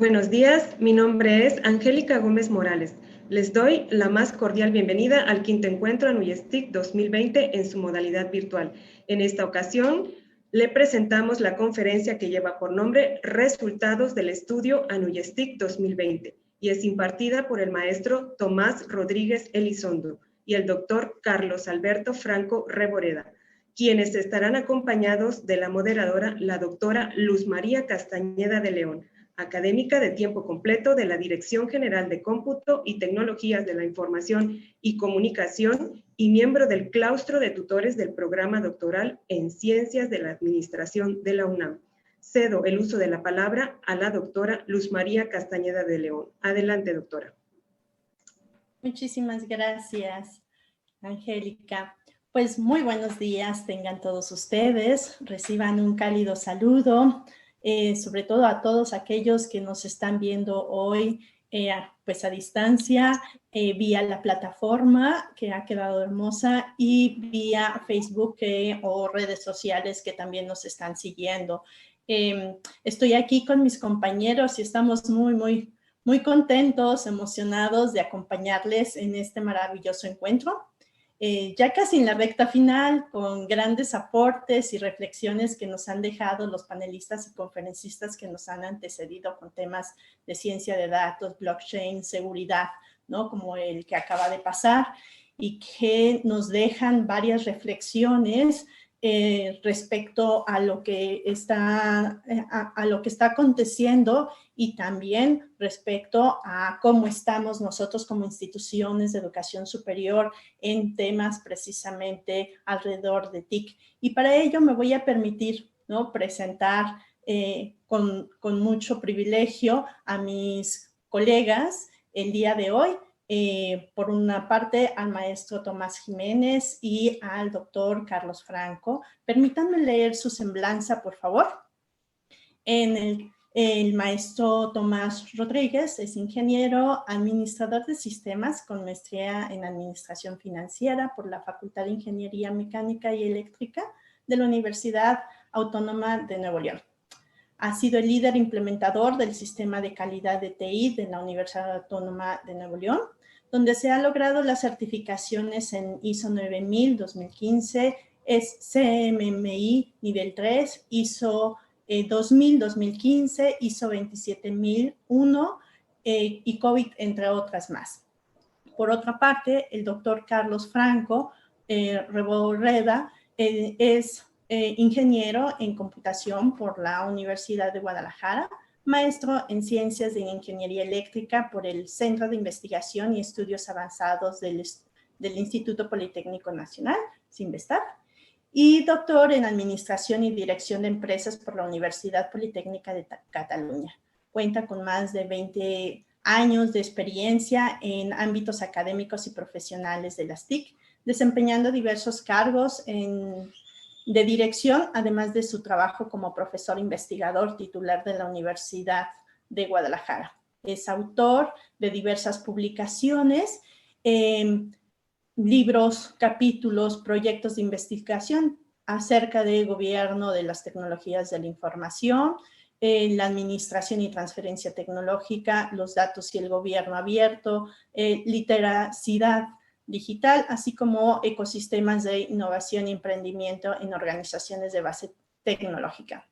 Buenos días, mi nombre es Angélica Gómez Morales. Les doy la más cordial bienvenida al quinto encuentro ANUYSTIC 2020 en su modalidad virtual. En esta ocasión, le presentamos la conferencia que lleva por nombre Resultados del Estudio ANUYSTIC 2020 y es impartida por el maestro Tomás Rodríguez Elizondo y el doctor Carlos Alberto Franco Reboreda, quienes estarán acompañados de la moderadora, la doctora Luz María Castañeda de León, académica de tiempo completo de la Dirección General de Cómputo y Tecnologías de la Información y Comunicación y miembro del claustro de tutores del programa doctoral en Ciencias de la Administración de la UNAM. Cedo el uso de la palabra a la doctora Luz María Castañeda de León. Adelante, doctora. Muchísimas gracias, Angélica. Pues muy buenos días tengan todos ustedes, reciban un cálido saludo, sobre todo a todos aquellos que nos están viendo hoy pues a distancia, vía la plataforma que ha quedado hermosa y vía Facebook o redes sociales que también nos están siguiendo. Estoy aquí con mis compañeros y estamos muy contentos, emocionados de acompañarles en este maravilloso encuentro. Ya casi en la recta final, con grandes aportes y reflexiones que nos han dejado los panelistas y conferencistas que nos han antecedido con temas de ciencia de datos, blockchain, seguridad, ¿no? Como el que acaba de pasar, y que nos dejan varias reflexiones respecto a lo que está aconteciendo y también respecto a cómo estamos nosotros como instituciones de educación superior en temas precisamente alrededor de TIC. Y para ello me voy a permitir, ¿no?, presentar con mucho privilegio a mis colegas el día de hoy. Por una parte, al maestro Tomás Jiménez y al doctor Carlos Franco. Permítanme leer su semblanza, por favor. El maestro Tomás Rodríguez es ingeniero administrador de sistemas con maestría en administración financiera por la Facultad de Ingeniería Mecánica y Eléctrica de la Universidad Autónoma de Nuevo León. Ha sido el líder implementador del sistema de calidad de TI de la Universidad Autónoma de Nuevo León, donde se han logrado las certificaciones en ISO 9000 2015, es CMMI nivel 3, ISO 2000 2015, ISO 27001 y COVID, entre otras más. Por otra parte, el doctor Carlos Franco Reboreda es ingeniero en computación por la Universidad de Guadalajara, maestro en Ciencias de Ingeniería Eléctrica por el Centro de Investigación y Estudios Avanzados del Instituto Politécnico Nacional, CINVESTAP, y doctor en Administración y Dirección de Empresas por la Universidad Politécnica de Cataluña. Cuenta con más de 20 años de experiencia en ámbitos académicos y profesionales de las TIC, desempeñando diversos cargos de dirección, además de su trabajo como profesor investigador titular de la Universidad de Guadalajara. Es autor de diversas publicaciones, libros, capítulos, proyectos de investigación acerca del gobierno de las tecnologías de la información, la administración y transferencia tecnológica, los datos y el gobierno abierto, literacidad digital, así como ecosistemas de innovación y emprendimiento en organizaciones de base tecnológica.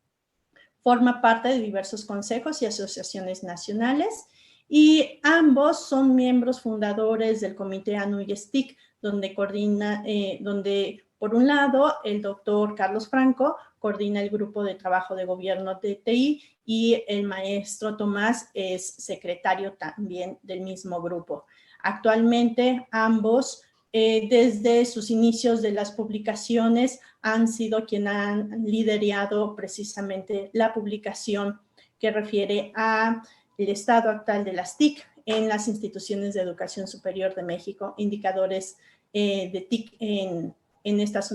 Forma parte de diversos consejos y asociaciones nacionales y ambos son miembros fundadores del Comité ANUYSTIC, donde por un lado el doctor Carlos Franco coordina el grupo de trabajo de gobierno de TI y el maestro Tomás es secretario también del mismo grupo. Actualmente ambos, desde sus inicios de las publicaciones, han sido quienes han liderado precisamente la publicación que refiere al estado actual de las TIC en las instituciones de educación superior de México, indicadores de TIC en estas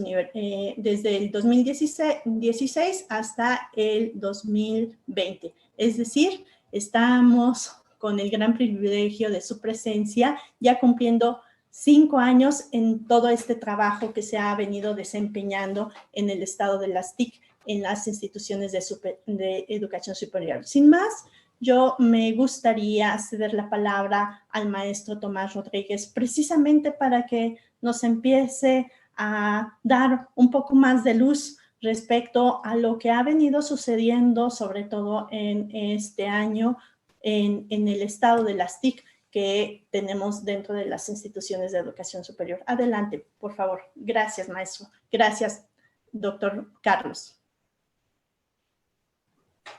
desde el 2016 hasta el 2020. Es decir, estamos con el gran privilegio de su presencia, ya cumpliendo 5 años en todo este trabajo que se ha venido desempeñando en el estado de las TIC, en las instituciones de educación superior. Sin más, yo me gustaría ceder la palabra al maestro Tomás Rodríguez, precisamente para que nos empiece a dar un poco más de luz respecto a lo que ha venido sucediendo, sobre todo en este año, en el estado de las TIC que tenemos dentro de las instituciones de educación superior. Adelante, por favor. Gracias, maestro. Gracias, doctor Carlos.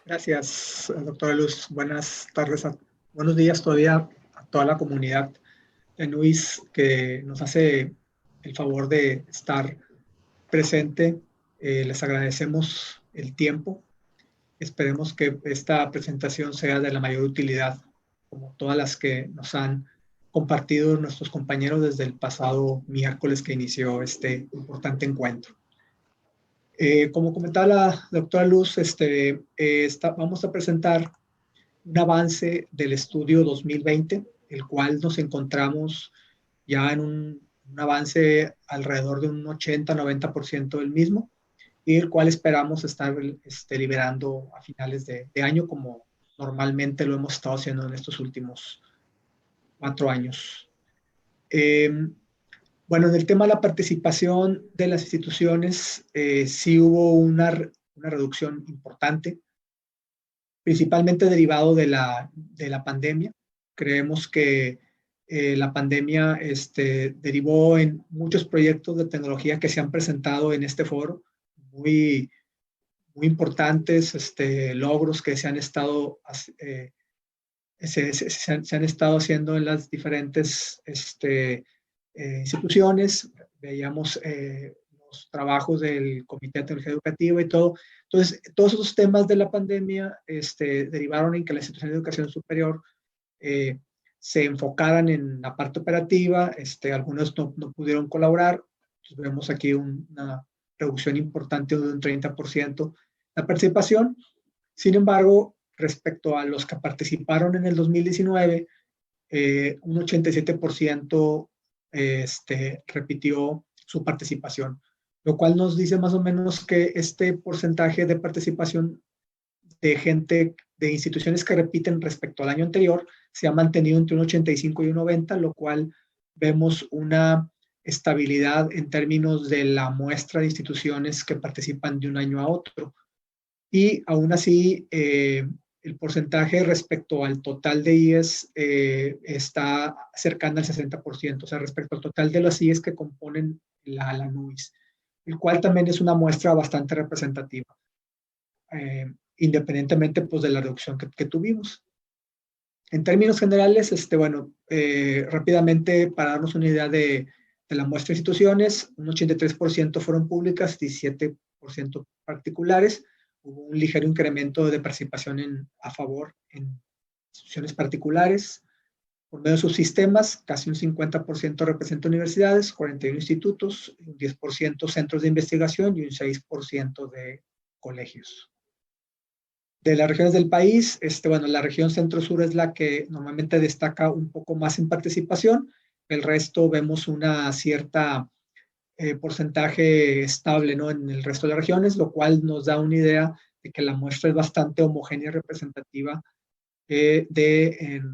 Gracias, doctora Luz. Buenas tardes, buenos días todavía a toda la comunidad de NUIS que nos hace el favor de estar presente. Les agradecemos el tiempo. Esperemos que esta presentación sea de la mayor utilidad, como todas las que nos han compartido nuestros compañeros desde el pasado miércoles que inició este importante encuentro. Como comentaba la doctora Luz, vamos a presentar un avance del estudio 2020, el cual nos encontramos ya en un avance alrededor de un 80-90% del mismo, y el cual esperamos estar liberando a finales de año, como normalmente lo hemos estado haciendo en estos últimos 4 años. Bueno, en el tema de la participación de las instituciones, sí hubo una reducción importante, principalmente derivado de la pandemia. Creemos que la pandemia derivó en muchos proyectos de tecnología que se han presentado en este foro, muy importantes, logros que se han estado haciendo en las diferentes instituciones. Veíamos los trabajos del Comité de Tecnología Educativa y todo. Entonces, todos esos temas de la pandemia derivaron en que las instituciones de educación superior se enfocaran en la parte operativa. Algunos no pudieron colaborar. Entonces, vemos aquí una reducción importante de un 30% la participación. Sin embargo, respecto a los que participaron en el 2019, un 87% repitió su participación, lo cual nos dice más o menos que este porcentaje de participación de gente, de instituciones que repiten respecto al año anterior, se ha mantenido entre un 85 y un 90, lo cual vemos una estabilidad en términos de la muestra de instituciones que participan de un año a otro. Y aún así, el porcentaje respecto al total de IES está cercano al 60%, o sea, respecto al total de los IES que componen la NUIS, el cual también es una muestra bastante representativa, independientemente pues, de la reducción que tuvimos. En términos generales, rápidamente, para darnos una idea de la muestra de instituciones, un 83% fueron públicas, 17% particulares. Hubo un ligero incremento de participación a favor en instituciones particulares. Por medio de sus sistemas, casi un 50% representa universidades, 41 institutos, un 10% centros de investigación y un 6% de colegios. De las regiones del país, la región centro-sur es la que normalmente destaca un poco más en participación. El resto vemos una cierta porcentaje estable, ¿no?, en el resto de las regiones, lo cual nos da una idea de que la muestra es bastante homogénea y representativa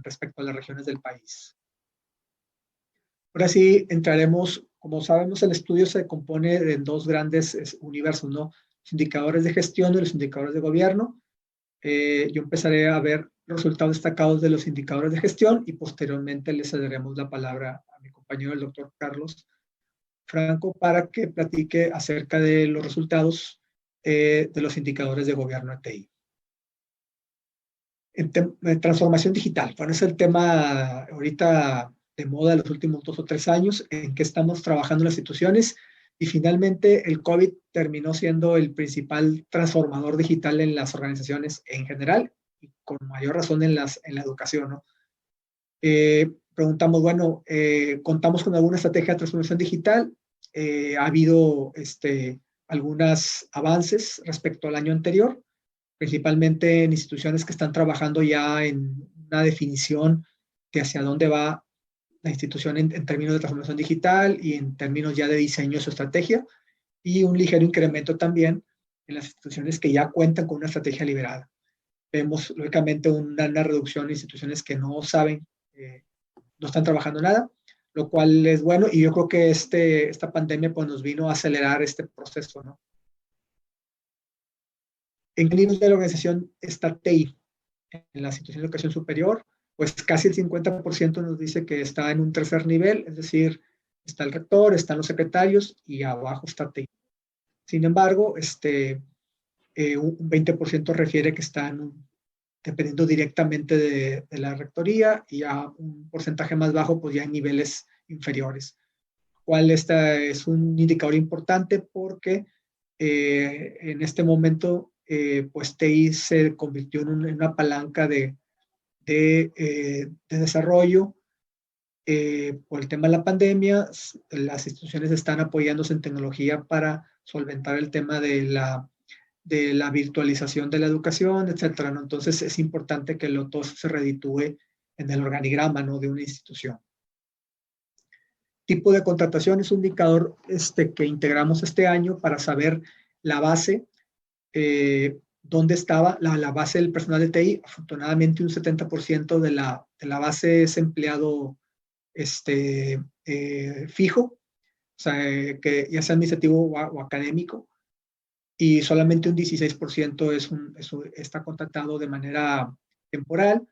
respecto a las regiones del país. Ahora sí, entraremos, como sabemos, el estudio se compone de dos grandes universos, ¿no? Los indicadores de gestión y los indicadores de gobierno. Yo empezaré a ver los resultados destacados de los indicadores de gestión y posteriormente le cederemos la palabra a mi compañero, el doctor Carlos Franco, para que platique acerca de los resultados de los indicadores de gobierno TI. Transformación digital, bueno, es el tema ahorita de moda de los últimos 2 o 3 años en que estamos trabajando las instituciones, y finalmente el COVID terminó siendo el principal transformador digital en las organizaciones en general y con mayor razón en la educación, ¿no? Preguntamos, bueno, ¿contamos con alguna estrategia de transformación digital? Ha habido algunos avances respecto al año anterior, principalmente en instituciones que están trabajando ya en una definición de hacia dónde va la institución en términos de transformación digital y en términos ya de diseño de su estrategia, y un ligero incremento también en las instituciones que ya cuentan con una estrategia liberada. Vemos, lógicamente, una reducción de instituciones que no saben, no están trabajando nada, lo cual es bueno, y yo creo que esta pandemia pues, nos vino a acelerar este proceso, ¿no? ¿En qué nivel de la organización está TI? En la institución de educación superior, pues casi el 50% nos dice que está en un tercer nivel, es decir, está el rector, están los secretarios y abajo está TI. Sin embargo, un 20% refiere que están dependiendo directamente de la rectoría, y a un porcentaje más bajo, pues ya en niveles inferiores. ¿Cuál es un indicador importante? Porque en este momento, pues TI se convirtió en una palanca de desarrollo. Por el tema de la pandemia, las instituciones están apoyándose en tecnología para solventar el tema de la virtualización de la educación, etcétera, ¿no? Entonces es importante que todo se reditúe en el organigrama, ¿no?, de una institución. Tipo de contratación es un indicador que integramos este año para saber la base, dónde estaba la base del personal de TI. Afortunadamente un 70% de la base es empleado fijo, o sea, que ya sea administrativo o académico, y solamente un 16% está contratado de manera temporal,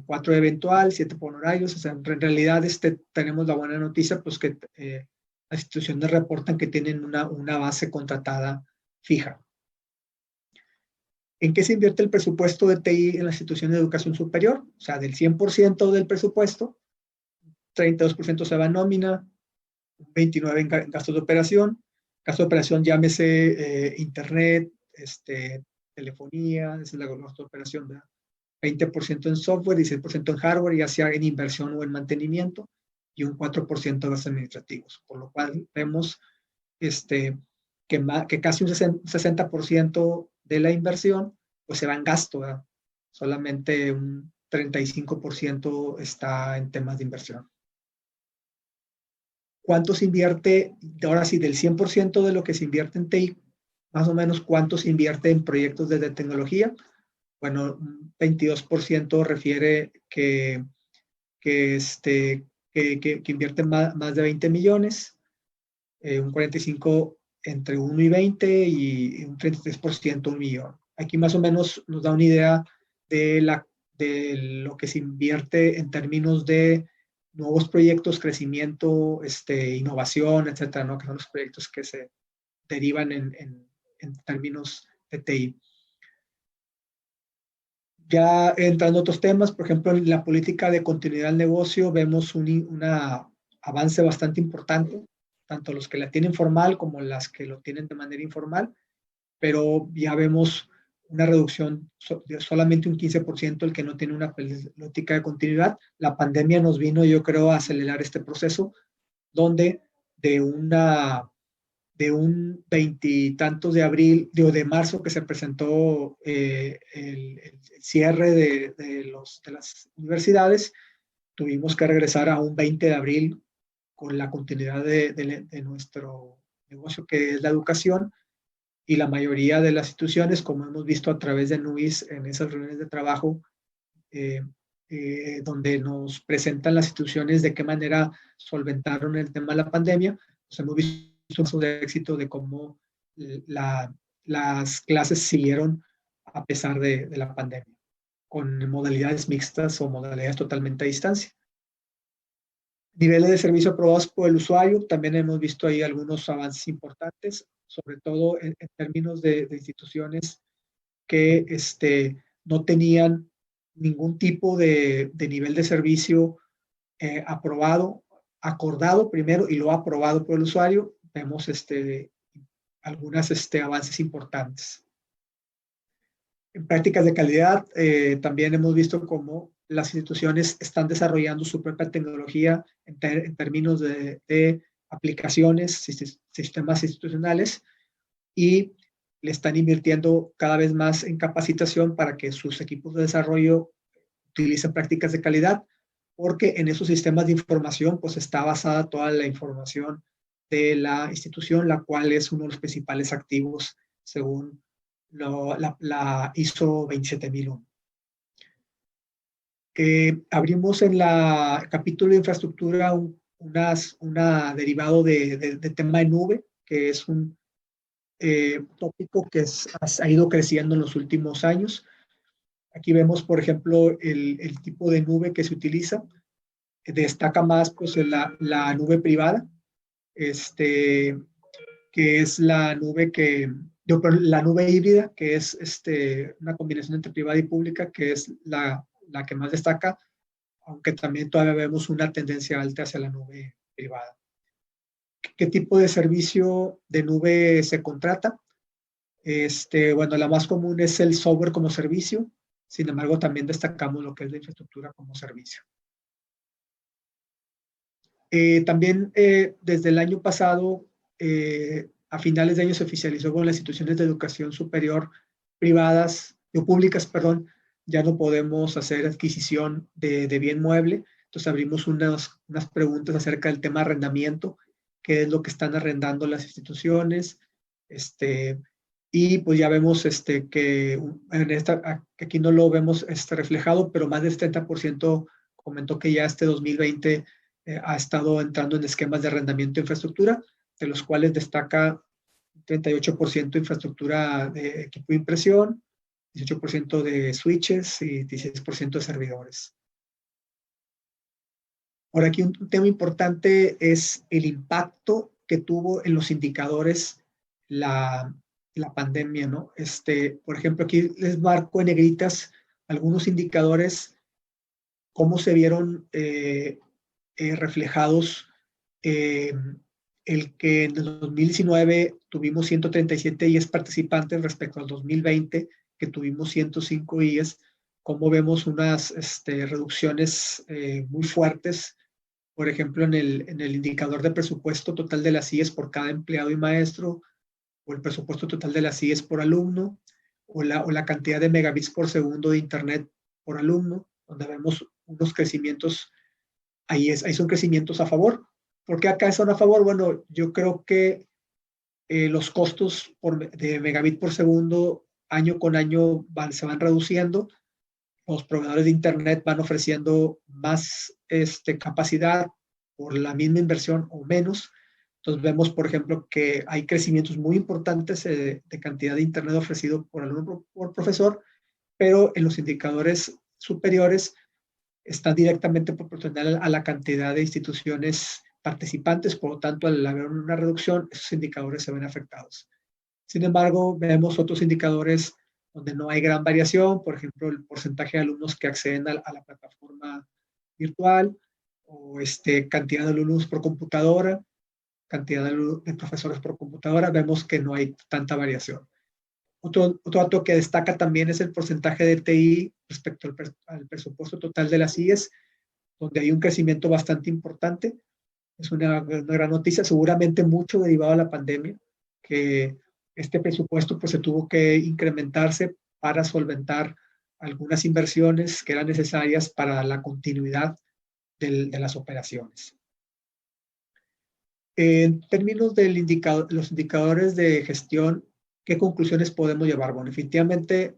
4 eventual, 7 por honorarios. O sea, en realidad tenemos la buena noticia, pues que las instituciones reportan que tienen una base contratada fija. ¿En qué se invierte el presupuesto de TI en la institución de educación superior? O sea, del 100% del presupuesto, 32% se va en nómina, 29% en gastos de operación. Gasto de operación, llámese internet, telefonía, esa es la gasto de operación, ¿verdad? 20% en software, 16% en hardware, ya sea en inversión o en mantenimiento, y un 4% de gastos administrativos. Por lo cual vemos que casi un 60% de la inversión pues se va en gasto, ¿verdad? Solamente un 35% está en temas de inversión. ¿Cuánto se invierte? Ahora sí, del 100% de lo que se invierte en TI, más o menos cuánto se invierte en proyectos de tecnología. Bueno, un 22% refiere que invierte más de 20 millones, un 45% entre 1 y 20, y un 33% 1 millón. Aquí más o menos nos da una idea de lo que se invierte en términos de nuevos proyectos, crecimiento, innovación, etcétera, ¿no? Que son los proyectos que se derivan en términos de TI. Ya entrando a otros temas, por ejemplo, en la política de continuidad del negocio vemos un avance bastante importante, tanto los que la tienen formal como las que lo tienen de manera informal, pero ya vemos una reducción de solamente un 15% el que no tiene una política de continuidad. La pandemia nos vino, yo creo, a acelerar este proceso, donde de un 20 y tantos de abril, de marzo, que se presentó el cierre de las universidades, tuvimos que regresar a un 20 de abril con la continuidad de nuestro negocio, que es la educación, y la mayoría de las instituciones, como hemos visto a través de NUIS en esas reuniones de trabajo, donde nos presentan las instituciones de qué manera solventaron el tema de la pandemia, pues hemos visto un caso de éxito de cómo las clases siguieron a pesar de la pandemia, con modalidades mixtas o modalidades totalmente a distancia. Niveles de servicio aprobados por el usuario, también hemos visto ahí algunos avances importantes, sobre todo en términos de instituciones que no tenían ningún tipo de nivel de servicio acordado primero y luego aprobado por el usuario. Vemos algunos avances importantes. En prácticas de calidad, también hemos visto cómo las instituciones están desarrollando su propia tecnología en términos de aplicaciones, sistemas institucionales, y le están invirtiendo cada vez más en capacitación para que sus equipos de desarrollo utilicen prácticas de calidad, porque en esos sistemas de información pues está basada toda la información de la institución, la cual es uno de los principales activos según la ISO 27001. Abrimos en la capítulo de infraestructura una derivado de tema de nube, que es un tópico que ha ido creciendo en los últimos años. Aquí vemos, por ejemplo, el tipo de nube que se utiliza. Destaca más pues, la nube privada, que es la nube la nube híbrida, que es una combinación entre privada y pública, que es la que más destaca, aunque también todavía vemos una tendencia alta hacia la nube privada. ¿Qué tipo de servicio de nube se contrata? Bueno, la más común es el software como servicio. Sin embargo, también destacamos lo que es la infraestructura como servicio. También desde el año pasado, a finales de año se oficializó con las instituciones de educación superior privadas o públicas, perdón, ya no podemos hacer adquisición de bien mueble. Entonces abrimos unas preguntas acerca del tema arrendamiento, qué es lo que están arrendando las instituciones, y pues ya vemos que aquí no lo vemos reflejado, pero más del 70% comentó que ya 2020 ha estado entrando en esquemas de arrendamiento de infraestructura, de los cuales destaca 38% infraestructura de equipo de impresión, 18% de switches y 16% de servidores. Ahora aquí un tema importante es el impacto que tuvo en los indicadores la pandemia, ¿no? Por ejemplo, aquí les marco en negritas algunos indicadores, cómo se vieron reflejados. El que en el 2019 tuvimos 137 IES participantes respecto al 2020, que tuvimos 105 IES, como vemos unas reducciones muy fuertes. Por ejemplo, en el indicador de presupuesto total de las IES por cada empleado y maestro, o el presupuesto total de las IES por alumno, o la cantidad de megabits por segundo de internet por alumno, donde vemos unos crecimientos, ahí son crecimientos a favor. ¿Por qué acá son a favor? Bueno, yo creo que los costos de megabit por segundo año con año se van reduciendo. Los proveedores de internet van ofreciendo más capacidad por la misma inversión o menos. Entonces vemos, por ejemplo, que hay crecimientos muy importantes de cantidad de internet ofrecido por alumno por profesor, pero en los indicadores superiores está directamente proporcional a la cantidad de instituciones participantes, por lo tanto, al haber una reducción, esos indicadores se ven afectados. Sin embargo, vemos otros indicadores donde no hay gran variación, por ejemplo, el porcentaje de alumnos que acceden a la plataforma virtual, o cantidad de alumnos por computadora, cantidad de profesores por computadora, vemos que no hay tanta variación. Otro dato que destaca también es el porcentaje de TI respecto al presupuesto total de las IES, donde hay un crecimiento bastante importante. Es una gran noticia, seguramente mucho derivado de la pandemia, que este presupuesto pues se tuvo que incrementarse para solventar algunas inversiones que eran necesarias para la continuidad de las operaciones. En términos de los indicadores de gestión, ¿qué conclusiones podemos llevar? Bueno, definitivamente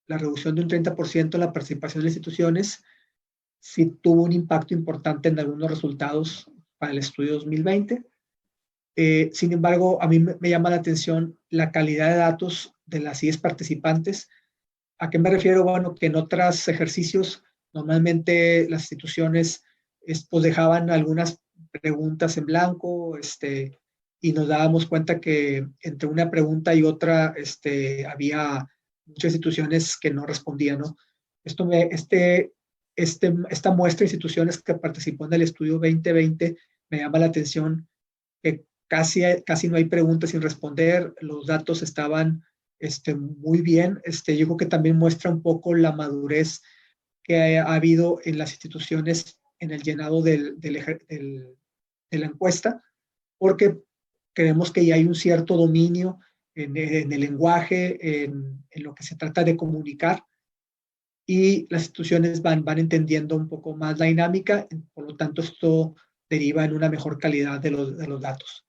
la reducción de un 30% de la participación de instituciones sí tuvo un impacto importante en algunos resultados para el estudio 2020. Sin embargo, a mí me llama la atención la calidad de datos de las IES participantes. ¿A qué me refiero? Bueno, que en otros ejercicios normalmente las instituciones pues dejaban algunas preguntas en blanco, y nos dábamos cuenta que entre una pregunta y otra había muchas instituciones que no respondían, ¿no? Esta muestra de instituciones que participó en el estudio 2020 me llama la atención que casi no hay preguntas sin responder, los datos estaban muy bien. Yo creo que también muestra un poco la madurez que ha habido en las instituciones en el llenado de la encuesta, porque creemos que ya hay un cierto dominio en el lenguaje, en lo que se trata de comunicar, y las instituciones van entendiendo un poco más la dinámica, por lo tanto esto deriva en una mejor calidad de los datos.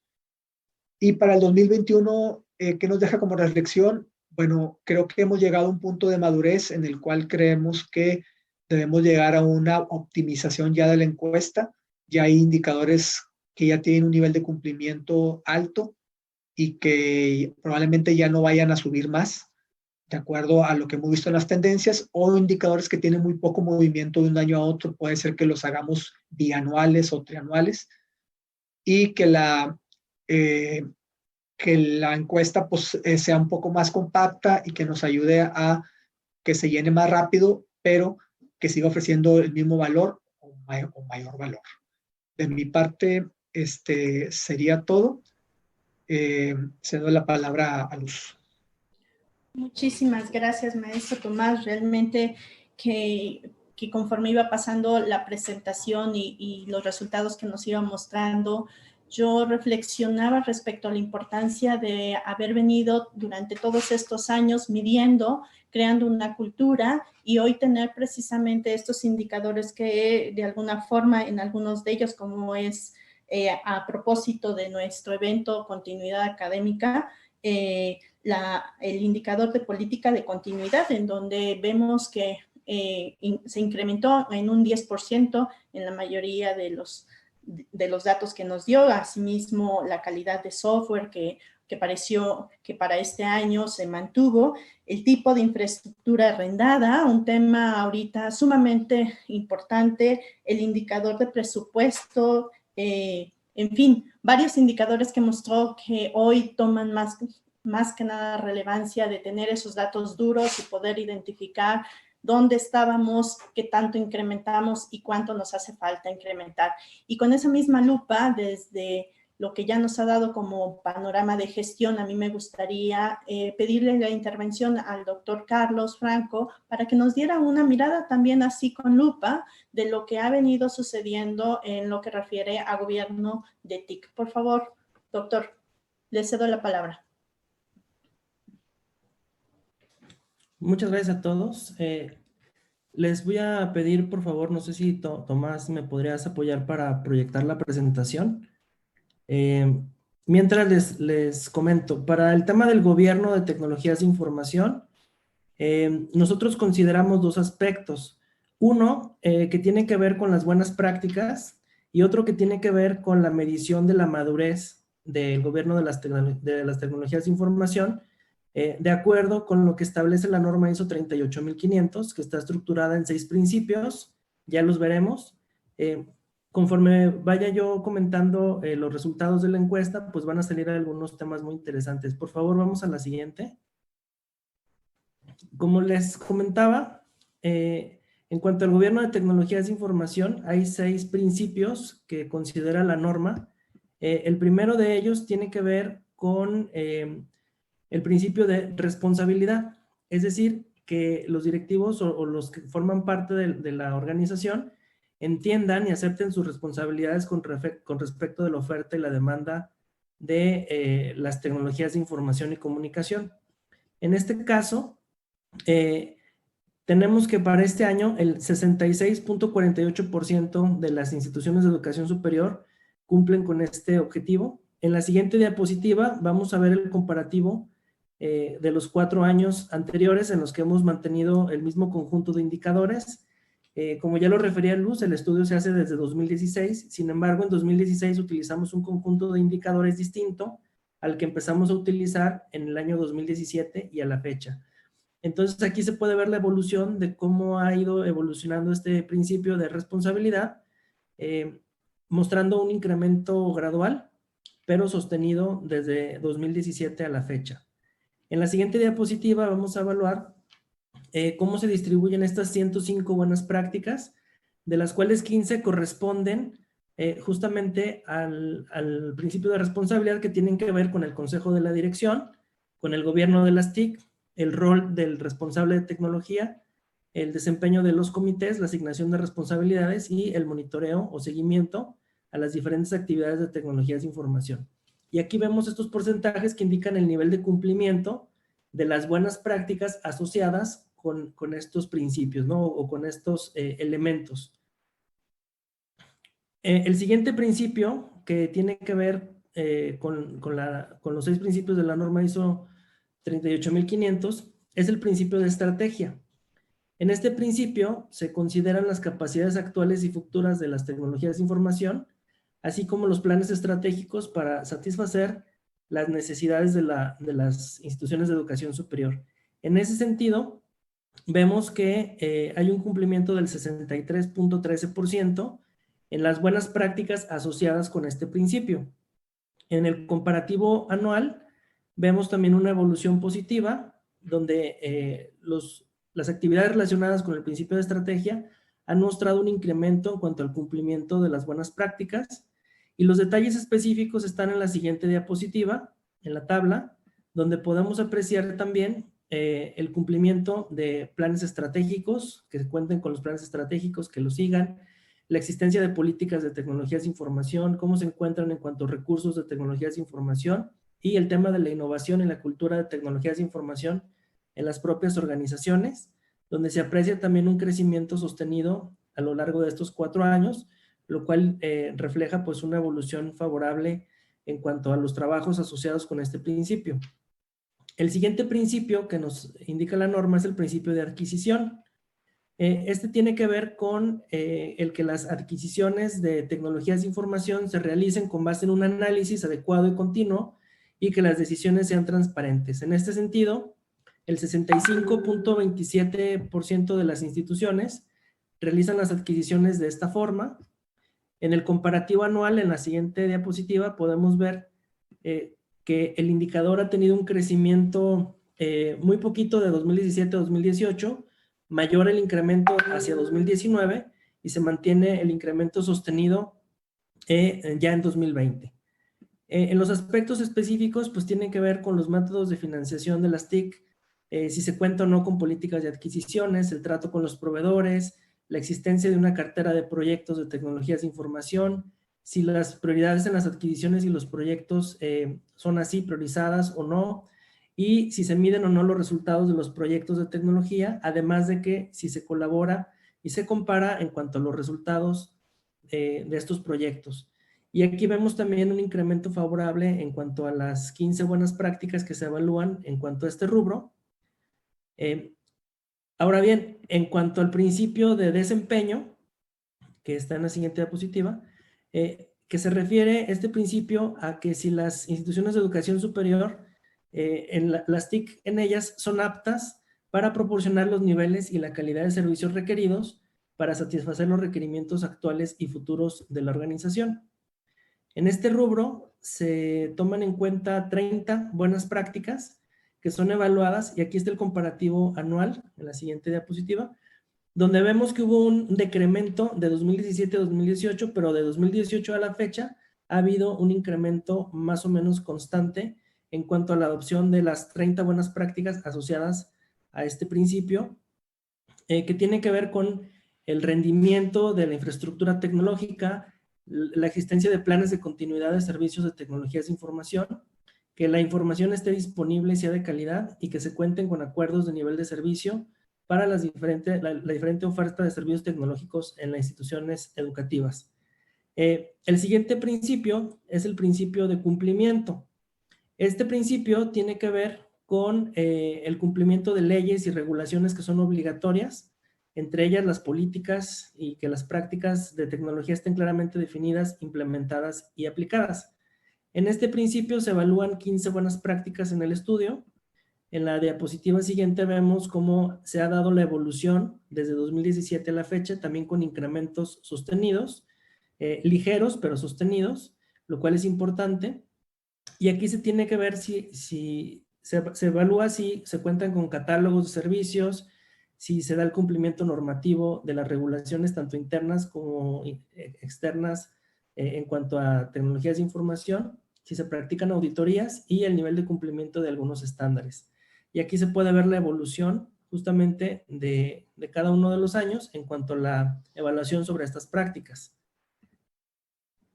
Y para el 2021, ¿qué nos deja como reflexión? Bueno, creo que hemos llegado a un punto de madurez en el cual creemos que debemos llegar a una optimización ya de la encuesta. Ya hay indicadores que ya tienen un nivel de cumplimiento alto y que probablemente ya no vayan a subir más, de acuerdo a lo que hemos visto en las tendencias, o indicadores que tienen muy poco movimiento de un año a otro, puede ser que los hagamos bianuales o trianuales, y eh, que la encuesta pues, sea un poco más compacta y que nos ayude a que se llene más rápido, pero que siga ofreciendo el mismo valor o mayor valor. De mi parte, sería todo. Cedo la palabra a Luz. Muchísimas gracias, maestro Tomás. Realmente que conforme iba pasando la presentación y los resultados que nos iba mostrando, yo reflexionaba respecto a la importancia de haber venido durante todos estos años midiendo, creando una cultura y hoy tener precisamente estos indicadores que de alguna forma en algunos de ellos, como es a propósito de nuestro evento Continuidad Académica, el indicador de política de continuidad, en donde vemos que se incrementó en un 10% en la mayoría de los datos que nos dio. Asimismo, la calidad de software que pareció que para este año se mantuvo, el tipo de infraestructura arrendada, un tema ahorita sumamente importante, el indicador de presupuesto, en fin, varios indicadores que mostró que hoy toman más que nada relevancia de tener esos datos duros y poder identificar dónde estábamos, qué tanto incrementamos y cuánto nos hace falta incrementar. Y con esa misma lupa, desde lo que ya nos ha dado como panorama de gestión, a mí me gustaría pedirle la intervención al doctor Carlos Franco para que nos diera una mirada también así con lupa de lo que ha venido sucediendo en lo que refiere a gobierno de TIC. Por favor, doctor, le cedo la palabra. Muchas gracias a todos. Les voy a pedir, por favor, no sé si Tomás me podrías apoyar para proyectar la presentación. Mientras les comento, para el tema del gobierno de tecnologías de información, nosotros consideramos dos aspectos. Uno, que tiene que ver con las buenas prácticas y otro que tiene que ver con la medición de la madurez del gobierno de las tecnologías de información, de acuerdo con lo que establece la norma ISO 38500, que está estructurada en 6 principios, ya los veremos. Conforme vaya yo comentando los resultados de la encuesta, pues van a salir algunos temas muy interesantes. Por favor, vamos a la siguiente. Como les comentaba, en cuanto al gobierno de tecnologías de información, hay 6 principios que considera la norma. El primero de ellos tiene que ver con el principio de responsabilidad, es decir, que los directivos o los que forman parte de la organización entiendan y acepten sus responsabilidades con respecto de la oferta y la demanda de las tecnologías de información y comunicación. En este caso, tenemos que para este año el 66.48% de las instituciones de educación superior cumplen con este objetivo. En la siguiente diapositiva vamos a ver el comparativo de los 4 años anteriores en los que hemos mantenido el mismo conjunto de indicadores. Como ya lo refería Luz, el estudio se hace desde 2016, sin embargo en 2016 utilizamos un conjunto de indicadores distinto al que empezamos a utilizar en el año 2017 y a la fecha. Entonces aquí se puede ver la evolución de cómo ha ido evolucionando este principio de responsabilidad, mostrando un incremento gradual, pero sostenido desde 2017 a la fecha. En la siguiente diapositiva vamos a evaluar cómo se distribuyen estas 105 buenas prácticas, de las cuales 15 corresponden justamente al principio de responsabilidad que tienen que ver con el consejo de la dirección, con el gobierno de las TIC, el rol del responsable de tecnología, el desempeño de los comités, la asignación de responsabilidades y el monitoreo o seguimiento a las diferentes actividades de tecnologías de información. Y aquí vemos estos porcentajes que indican el nivel de cumplimiento de las buenas prácticas asociadas con estos principios, ¿no? O con estos elementos. El siguiente principio, que tiene que ver con los 6 principios de la norma ISO 38.500 es el principio de estrategia. En este principio se consideran las capacidades actuales y futuras de las tecnologías de información, así como los planes estratégicos para satisfacer las necesidades de las instituciones de educación superior. En ese sentido, vemos que hay un cumplimiento del 63.13% en las buenas prácticas asociadas con este principio. En el comparativo anual, vemos también una evolución positiva, donde las actividades relacionadas con el principio de estrategia han mostrado un incremento en cuanto al cumplimiento de las buenas prácticas, y los detalles específicos están en la siguiente diapositiva, en la tabla, donde podemos apreciar también el cumplimiento de planes estratégicos, que cuenten con los planes estratégicos, que los sigan, la existencia de políticas de tecnologías de información, cómo se encuentran en cuanto a recursos de tecnologías de información, y el tema de la innovación y la cultura de tecnologías de información en las propias organizaciones, donde se aprecia también un crecimiento sostenido a lo largo de estos 4 años, lo cual refleja pues una evolución favorable en cuanto a los trabajos asociados con este principio. El siguiente principio que nos indica la norma es el principio de adquisición. Este tiene que ver con el que las adquisiciones de tecnologías de información se realicen con base en un análisis adecuado y continuo y que las decisiones sean transparentes. En este sentido, el 65.27% de las instituciones realizan las adquisiciones de esta forma. En el comparativo anual, en la siguiente diapositiva, podemos ver que el indicador ha tenido un crecimiento muy poquito de 2017 a 2018, mayor el incremento hacia 2019 y se mantiene el incremento sostenido ya en 2020. En los aspectos específicos, pues tienen que ver con los métodos de financiación de las TIC, si se cuenta o no con políticas de adquisiciones, el trato con los proveedores, la existencia de una cartera de proyectos de tecnologías de información, si las prioridades en las adquisiciones y los proyectos son así priorizadas o no, y si se miden o no los resultados de los proyectos de tecnología, además de que si se colabora y se compara en cuanto a los resultados de estos proyectos. Y aquí vemos también un incremento favorable en cuanto a las 15 buenas prácticas que se evalúan en cuanto a este rubro. Ahora bien, en cuanto al principio de desempeño, que está en la siguiente diapositiva, que se refiere este principio a que si las instituciones de educación superior, las TIC en ellas son aptas para proporcionar los niveles y la calidad de servicios requeridos para satisfacer los requerimientos actuales y futuros de la organización. En este rubro se toman en cuenta 30 buenas prácticas que son evaluadas, y aquí está el comparativo anual, en la siguiente diapositiva, donde vemos que hubo un decremento de 2017 a 2018, pero de 2018 a la fecha ha habido un incremento más o menos constante en cuanto a la adopción de las 30 buenas prácticas asociadas a este principio, que tiene que ver con el rendimiento de la infraestructura tecnológica, la existencia de planes de continuidad de servicios de tecnologías de información, que la información esté disponible y sea de calidad, y que se cuenten con acuerdos de nivel de servicio para la diferente oferta de servicios tecnológicos en las instituciones educativas. El siguiente principio es el principio de cumplimiento. Este principio tiene que ver con el cumplimiento de leyes y regulaciones que son obligatorias, entre ellas las políticas, y que las prácticas de tecnología estén claramente definidas, implementadas y aplicadas. En este principio se evalúan 15 buenas prácticas en el estudio. En la diapositiva siguiente vemos cómo se ha dado la evolución desde 2017 a la fecha, también con incrementos sostenidos, ligeros pero sostenidos, lo cual es importante. Y aquí se tiene que ver si se evalúa si se cuentan con catálogos de servicios, si se da el cumplimiento normativo de las regulaciones tanto internas como externas en cuanto a tecnologías de información, si se practican auditorías y el nivel de cumplimiento de algunos estándares. Y aquí se puede ver la evolución justamente de cada uno de los años en cuanto a la evaluación sobre estas prácticas.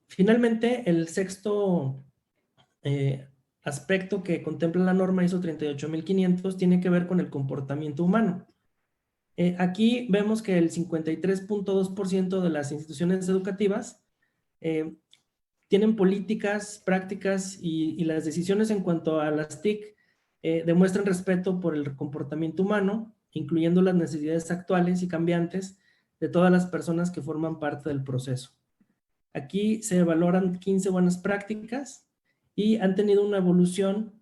Finalmente, el sexto aspecto que contempla la norma ISO 38500 tiene que ver con el comportamiento humano. Aquí vemos que el 53.2% de las instituciones educativas tienen políticas, prácticas y las decisiones en cuanto a las TIC demuestran respeto por el comportamiento humano, incluyendo las necesidades actuales y cambiantes de todas las personas que forman parte del proceso. Aquí se valoran 15 buenas prácticas y han tenido una evolución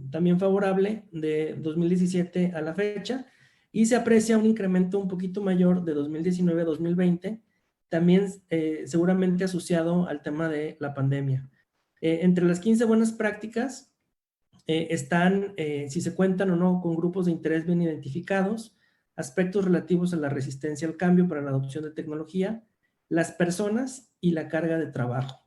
también favorable de 2017 a la fecha, y se aprecia un incremento un poquito mayor de 2019 a 2020, también seguramente asociado al tema de la pandemia. Entre las 15 buenas prácticas están, si se cuentan o no con grupos de interés bien identificados, aspectos relativos a la resistencia al cambio para la adopción de tecnología, las personas y la carga de trabajo.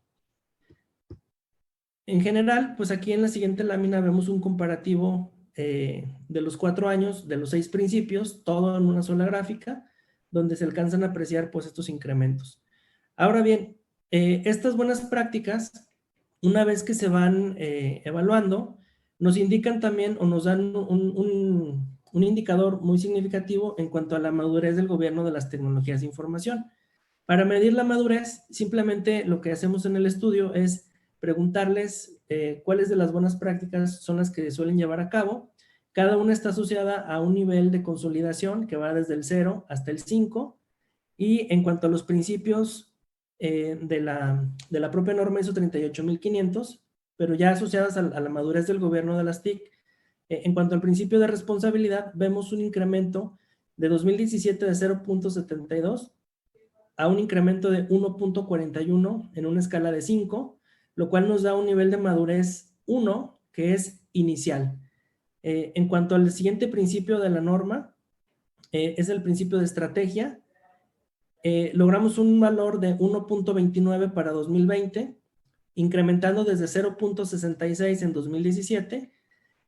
En general, pues aquí en la siguiente lámina vemos un comparativo de los 4 años, de los 6 principios, todo en una sola gráfica, donde se alcanzan a apreciar pues estos incrementos. Ahora bien, estas buenas prácticas, una vez que se van evaluando, nos indican también o nos dan un indicador muy significativo en cuanto a la madurez del gobierno de las tecnologías de información. Para medir la madurez, simplemente lo que hacemos en el estudio es preguntarles cuáles de las buenas prácticas son las que suelen llevar a cabo. Cada una está asociada a un nivel de consolidación que va desde el 0 hasta el 5. Y en cuanto a los principios de la propia norma ISO 38500, pero ya asociadas a la madurez del gobierno de las TIC, en cuanto al principio de responsabilidad, vemos un incremento de 2017 de 0.72 a un incremento de 1.41 en una escala de 5, lo cual nos da un nivel de madurez 1, que es inicial. En cuanto al siguiente principio de la norma, es el principio de estrategia. Logramos un valor de 1.29 para 2020, incrementando desde 0.66 en 2017,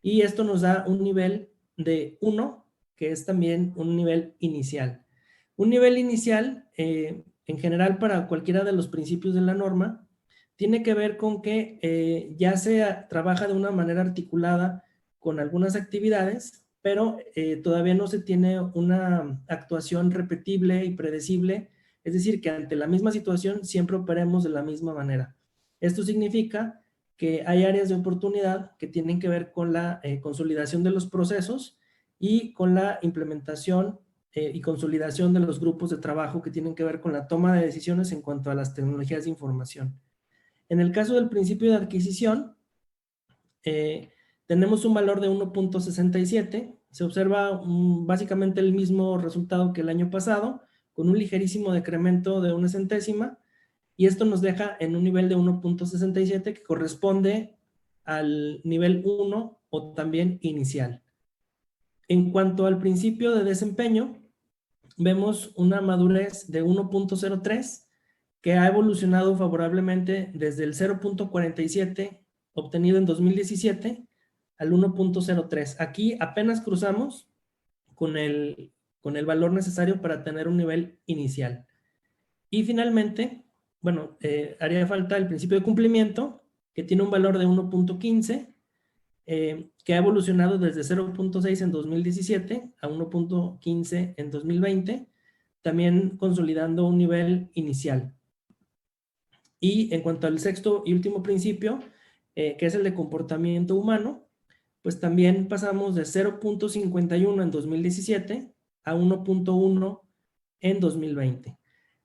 y esto nos da un nivel de 1, que es también un nivel inicial. Un nivel inicial, en general para cualquiera de los principios de la norma, tiene que ver con que ya se trabaja de una manera articulada con algunas actividades, pero todavía no se tiene una actuación repetible y predecible, es decir, que ante la misma situación siempre operemos de la misma manera. Esto significa que hay áreas de oportunidad que tienen que ver con la consolidación de los procesos y con la implementación y consolidación de los grupos de trabajo que tienen que ver con la toma de decisiones en cuanto a las tecnologías de información. En el caso del principio de adquisición, tenemos un valor de 1.67, se observa básicamente el mismo resultado que el año pasado, con un ligerísimo decremento de 1 centésima, y esto nos deja en un nivel de 1.67 que corresponde al nivel 1 o también inicial. En cuanto al principio de desempeño, vemos una madurez de 1.03 que ha evolucionado favorablemente desde el 0.47 obtenido en 2017 al 1.03. Aquí apenas cruzamos con el valor necesario para tener un nivel inicial. Y finalmente, bueno, haría falta el principio de cumplimiento, que tiene un valor de 1.15, que ha evolucionado desde 0.6 en 2017 a 1.15 en 2020, también consolidando un nivel inicial. Y en cuanto al sexto y último principio, que es el de comportamiento humano, pues también pasamos de 0.51 en 2017 a 1.1 en 2020.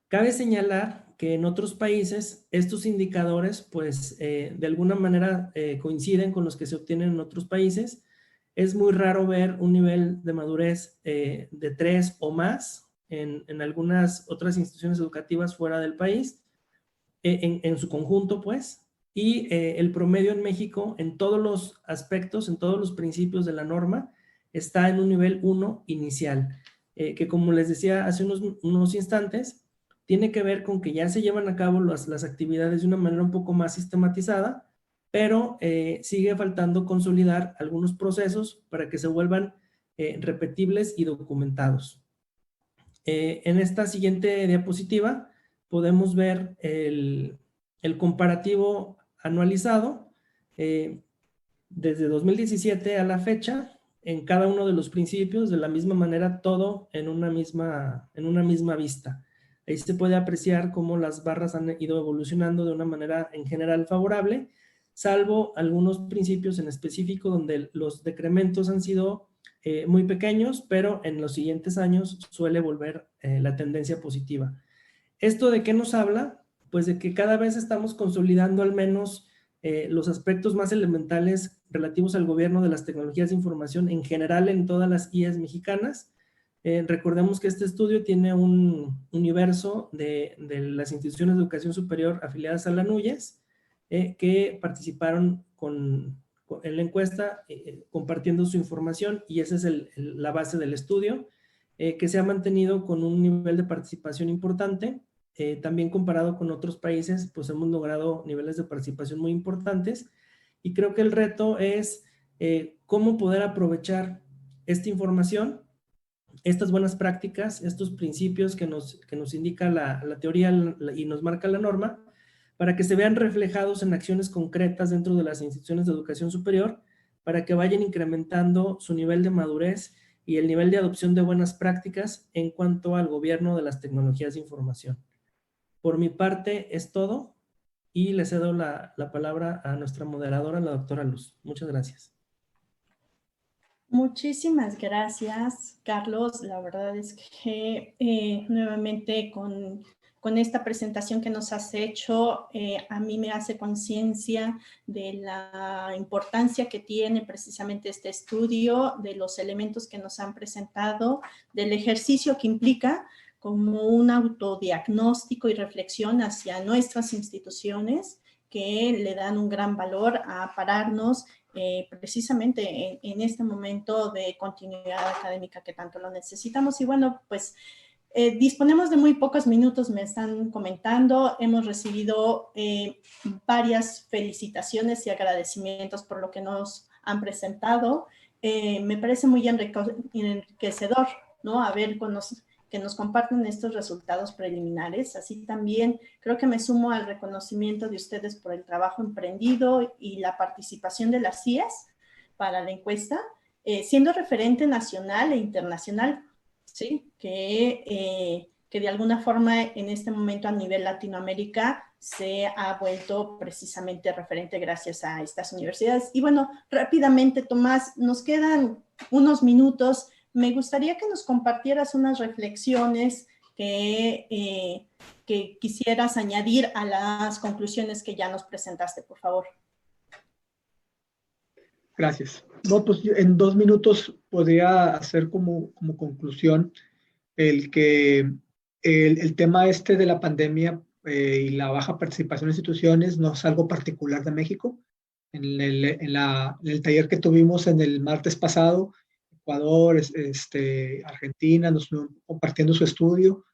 Cabe señalar que en otros países estos indicadores pues de alguna manera coinciden con los que se obtienen en otros países. Es muy raro ver un nivel de madurez de 3 o más en algunas otras instituciones educativas fuera del país, en su conjunto pues, y el promedio en México en todos los aspectos, en todos los principios de la norma, está en un nivel 1 inicial, que como les decía hace unos instantes, tiene que ver con que ya se llevan a cabo las actividades de una manera un poco más sistematizada, pero sigue faltando consolidar algunos procesos para que se vuelvan repetibles y documentados. En esta siguiente diapositiva podemos ver el comparativo anualizado desde 2017 a la fecha en cada uno de los principios, de la misma manera, todo en una misma vista. Ahí se puede apreciar cómo las barras han ido evolucionando de una manera en general favorable, salvo algunos principios en específico donde los decrementos han sido muy pequeños, pero en los siguientes años suele volver la tendencia positiva. ¿Esto de qué nos habla? Pues de que cada vez estamos consolidando al menos los aspectos más elementales relativos al gobierno de las tecnologías de información en general en todas las IES mexicanas. Recordemos que este estudio tiene un universo de las instituciones de educación superior afiliadas a la NUYES que participaron en la encuesta compartiendo su información, y esa es la base del estudio, que se ha mantenido con un nivel de participación importante. También comparado con otros países, pues hemos logrado niveles de participación muy importantes, y creo que el reto es cómo poder aprovechar esta información, estas buenas prácticas, estos principios que nos indica la teoría y nos marca la norma, para que se vean reflejados en acciones concretas dentro de las instituciones de educación superior, para que vayan incrementando su nivel de madurez y el nivel de adopción de buenas prácticas en cuanto al gobierno de las tecnologías de información. Por mi parte es todo, y le cedo la palabra a nuestra moderadora, la doctora Luz. Muchas gracias. Muchísimas gracias, Carlos. La verdad es que nuevamente con esta presentación que nos has hecho, a mí me hace conciencia de la importancia que tiene precisamente este estudio, de los elementos que nos han presentado, del ejercicio que implica como un autodiagnóstico y reflexión hacia nuestras instituciones que le dan un gran valor a pararnos precisamente en este momento de continuidad académica que tanto lo necesitamos. Y bueno, pues disponemos de muy pocos minutos, me están comentando. Hemos recibido varias felicitaciones y agradecimientos por lo que nos han presentado. Me parece muy enriquecedor, ¿no? A ver, que nos comparten estos resultados preliminares. Así también creo que me sumo al reconocimiento de ustedes por el trabajo emprendido y la participación de las CIES para la encuesta, siendo referente nacional e internacional, ¿sí? Que de alguna forma en este momento a nivel Latinoamérica se ha vuelto precisamente referente gracias a estas universidades. Y bueno, rápidamente, Tomás, nos quedan unos minutos. Me gustaría que nos compartieras unas reflexiones que quisieras añadir a las conclusiones que ya nos presentaste, por favor. Gracias. No, pues en 2 minutos podría hacer como conclusión el que el tema este de la pandemia y la baja participación en instituciones no es algo particular de México. En el taller que tuvimos en el martes pasado, Ecuador, Argentina, nos estuvieron compartiendo su estudio,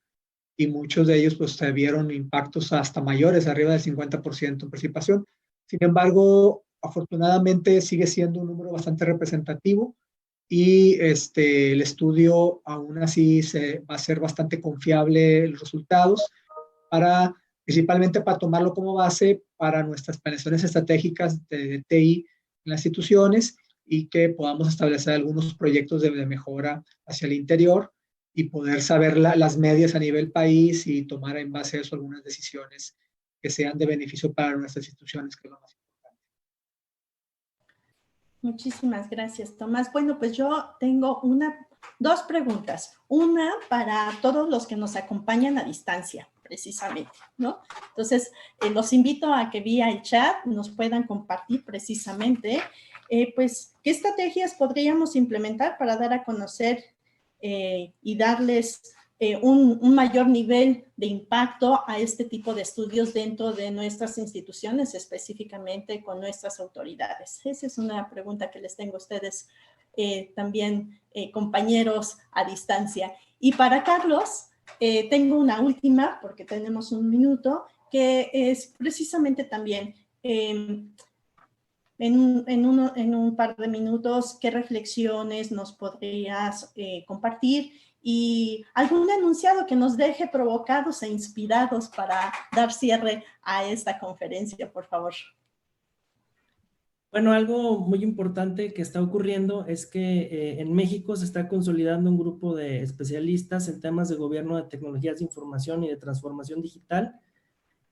y muchos de ellos pues vieron impactos hasta mayores, arriba del 50% en participación. Sin embargo, afortunadamente sigue siendo un número bastante representativo, y el estudio aún así va a ser bastante confiable los resultados, principalmente para tomarlo como base para nuestras planeaciones estratégicas de TI en las instituciones, y que podamos establecer algunos proyectos de mejora hacia el interior y poder saber las medias a nivel país y tomar en base a eso algunas decisiones que sean de beneficio para nuestras instituciones, que es lo más importante. Muchísimas gracias, Tomás. Bueno, pues yo tengo dos preguntas. Una para todos los que nos acompañan a distancia, precisamente, ¿no? Entonces, los invito a que vía el chat nos puedan compartir precisamente pues, ¿qué estrategias podríamos implementar para dar a conocer y darles un mayor nivel de impacto a este tipo de estudios dentro de nuestras instituciones, específicamente con nuestras autoridades? Esa es una pregunta que les tengo a ustedes también, compañeros a distancia. Y para Carlos, tengo una última, porque tenemos un minuto, que es precisamente también... En un par de minutos, ¿qué reflexiones nos podrías compartir? Y algún enunciado que nos deje provocados e inspirados para dar cierre a esta conferencia, por favor. Bueno, algo muy importante que está ocurriendo es que en México se está consolidando un grupo de especialistas en temas de gobierno de tecnologías de información y de transformación digital,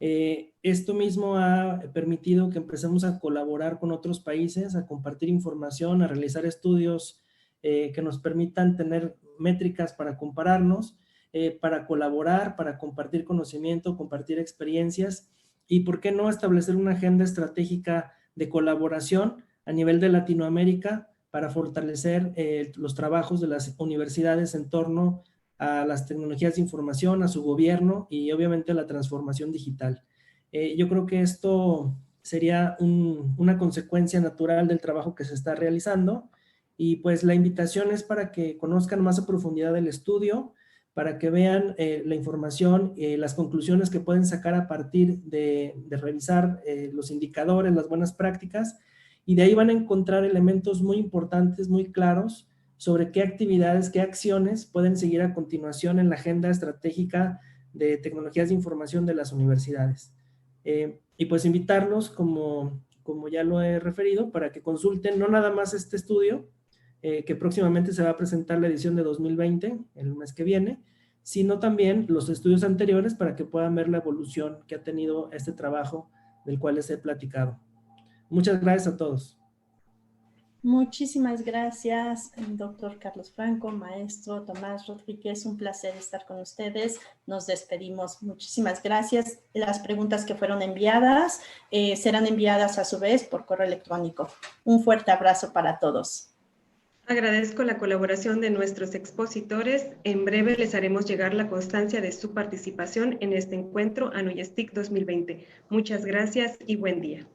Esto mismo ha permitido que empecemos a colaborar con otros países, a compartir información, a realizar estudios que nos permitan tener métricas para compararnos, para colaborar, para compartir conocimiento, compartir experiencias y, ¿por qué no?, establecer una agenda estratégica de colaboración a nivel de Latinoamérica para fortalecer los trabajos de las universidades en torno a las tecnologías de información, a su gobierno y obviamente a la transformación digital. Yo creo que esto sería una consecuencia natural del trabajo que se está realizando y pues la invitación es para que conozcan más a profundidad el estudio, para que vean la información, las conclusiones que pueden sacar a partir de revisar los indicadores, las buenas prácticas, y de ahí van a encontrar elementos muy importantes, muy claros, sobre qué actividades, qué acciones pueden seguir a continuación en la agenda estratégica de tecnologías de información de las universidades. Y pues invitarlos, como ya lo he referido, para que consulten no nada más este estudio, que próximamente se va a presentar la edición de 2020, el mes que viene, sino también los estudios anteriores para que puedan ver la evolución que ha tenido este trabajo del cual les he platicado. Muchas gracias a todos. Muchísimas gracias, doctor Carlos Franco, maestro Tomás Rodríguez, un placer estar con ustedes. Nos despedimos. Muchísimas gracias. Las preguntas que fueron enviadas serán enviadas a su vez por correo electrónico. Un fuerte abrazo para todos. Agradezco la colaboración de nuestros expositores. En breve les haremos llegar la constancia de su participación en este encuentro ANUYESTIC 2020. Muchas gracias y buen día.